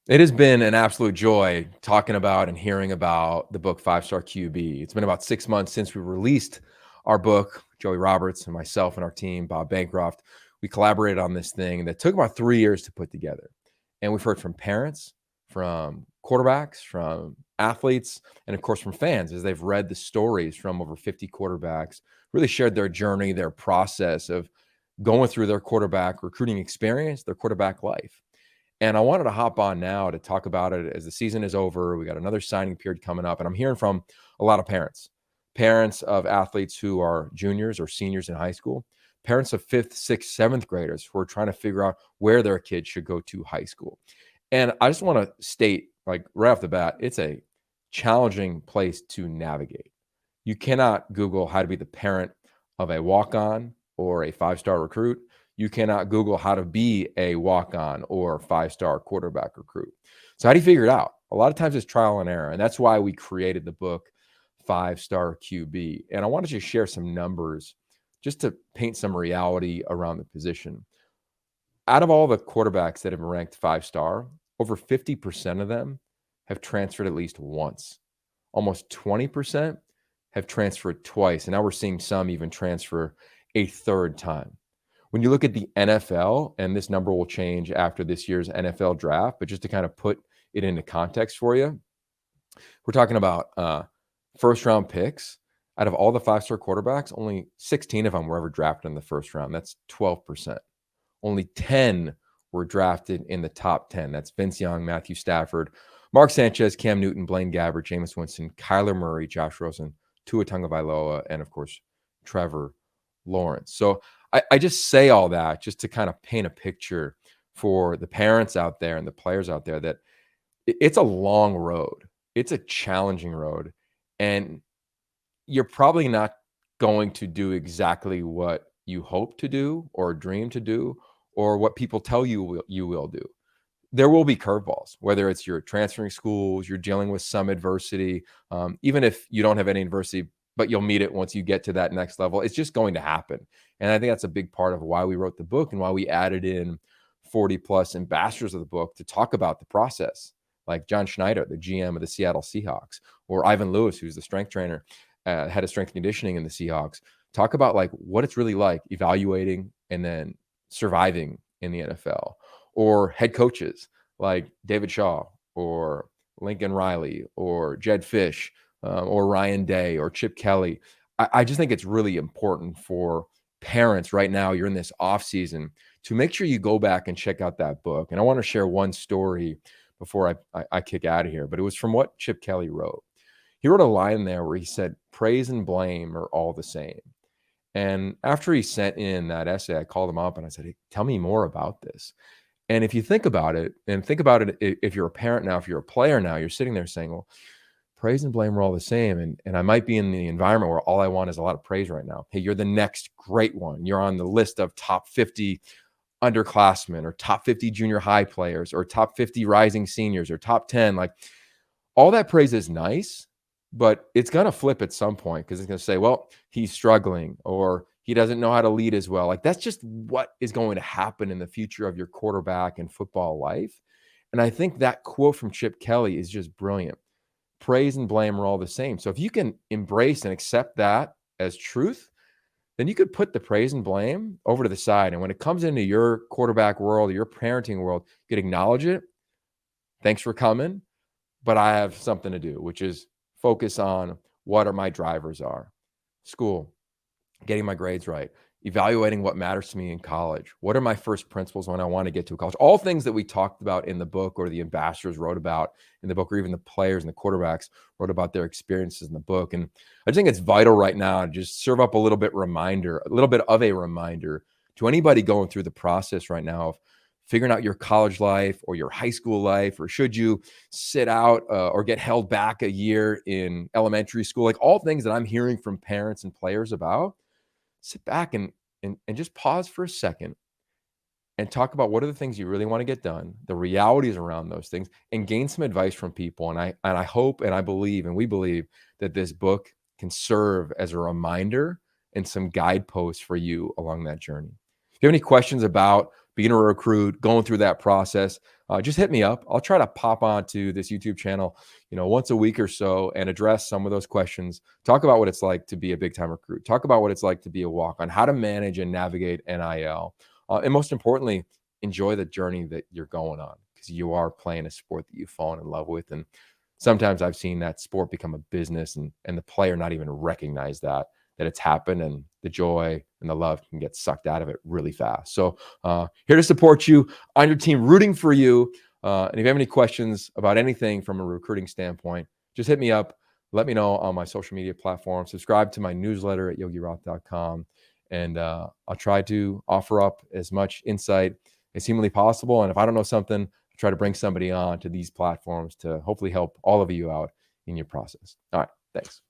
It has been an absolute joy talking about and hearing about the book Five Star QB. It's been about 6 months since we released our book, Joey Roberts and myself and our team, Bob Bancroft. We collaborated on this thing that took about 3 years to put together. And we've heard from parents, from quarterbacks, from athletes, and of course from fans as they've read the stories from over 50 quarterbacks, really shared their journey, their process of going through their quarterback recruiting experience, their quarterback life. And I wanted to hop on now to talk about it as the season is over. We got another signing period coming up, and I'm hearing from a lot of parents of athletes who are juniors or seniors in high school, parents of fifth, sixth, seventh graders who are trying to figure out where their kids should go to high school. And I just want to state, like right off the bat, it's a challenging place to navigate. You cannot Google how to be the parent of a walk on or a 5 star recruit. You cannot Google how to be a walk on or 5 star quarterback recruit. So, how do you figure it out? A lot of times it's trial and error. And that's why we created the book 5 Star QB. And I wanted to share some numbers just to paint some reality around the position. Out of all the quarterbacks that have been ranked 5 star, over 50% of them have transferred at least once. Almost 20% have transferred twice. And now we're seeing some even transfer a third time. When you look at the NFL, and this number will change after this year's NFL draft, but just to kind of put it into context for you, we're talking about first round picks. Out of all the 5 star quarterbacks, only 16 of them were ever drafted in the first round. That's 12%. Only 10 were drafted in the top 10. That's Vince Young, Matthew Stafford, Mark Sanchez, Cam Newton, Blaine Gabbert, Jameis Winston, Kyler Murray, Josh Rosen, Tua Tagovailoa, and of course, Trevor Lawrence. So I just say all that just to kind of paint a picture for the parents out there and the players out there that it's a long road. It's a challenging road. And you're probably not going to do exactly what you hope to do or dream to do or what people tell you will do. There will be curveballs, whether it's you're transferring schools, you're dealing with some adversity, even if you don't have any adversity, but you'll meet it once you get to that next level. It's just going to happen. And I think that's a big part of why we wrote the book and why we added in 40 plus ambassadors of the book to talk about the process, like John Schneider, the GM of the Seattle Seahawks, or Ivan Lewis, who's the strength trainer, head of strength and conditioning in the Seahawks. Talk about like what it's really like evaluating and then surviving in the NFL, or head coaches like David Shaw or Lincoln Riley or Jed Fish or Ryan Day or Chip Kelly. I just think it's really important for parents right now. You're in this off season to make sure you go back and check out that book. And I want to share one story before I kick out of here, but it was from what Chip Kelly wrote. He wrote a line there where he said, praise and blame are all the same. And after he sent in that essay, I called him up and I said, hey, tell me more about this. And if you think about it, and think about it, if you're a parent now, if you're a player now, you're sitting there saying, well, praise and blame are all the same. And I might be in the environment where all I want is a lot of praise right now. Hey, you're the next great one. You're on the list of top 50 underclassmen or top 50 junior high players or top 50 rising seniors or top 10. Like all that praise is nice, but it's going to flip at some point because it's going to say, well, he's struggling or he doesn't know how to lead as well. Like that's just what is going to happen in the future of your quarterback and football life. And I think that quote from Chip Kelly is just brilliant. Praise and blame are all the same. So if you can embrace and accept that as truth, then you could put the praise and blame over to the side. And when it comes into your quarterback world, or your parenting world, you could acknowledge it. Thanks for coming. But I have something to do, which is focus on what are my drivers are. School, getting my grades right, evaluating what matters to me in college. What are my first principles when I want to get to college? All things that we talked about in the book or the ambassadors wrote about in the book, or even the players and the quarterbacks wrote about their experiences in the book. And I think it's vital right now to just serve up a little bit of a reminder to anybody going through the process right now of figuring out your college life or your high school life, or should you sit out or get held back a year in elementary school, like all things that I'm hearing from parents and players about. Sit back and just pause for a second and talk about what are the things you really want to get done, the realities around those things, and gain some advice from people. And I hope and I believe and we believe that this book can serve as a reminder and some guideposts for you along that journey. If you have any questions about beginner recruit, going through that process, just hit me up. I'll try to pop onto this YouTube channel, once a week or so and address some of those questions. Talk about what it's like to be a big time recruit. Talk about what it's like to be a walk on, how to manage and navigate NIL. And most importantly, enjoy the journey that you're going on, because you are playing a sport that you've fallen in love with. And sometimes I've seen that sport become a business and the player not even recognize that it's happened, and the joy and the love can get sucked out of it really fast. So here to support you on your team, rooting for you. And if you have any questions about anything from a recruiting standpoint, just hit me up. Let me know on my social media platform. Subscribe to my newsletter at yogiroth.com. And I'll try to offer up as much insight as humanly possible. And if I don't know something, I'll try to bring somebody on to these platforms to hopefully help all of you out in your process. All right. Thanks.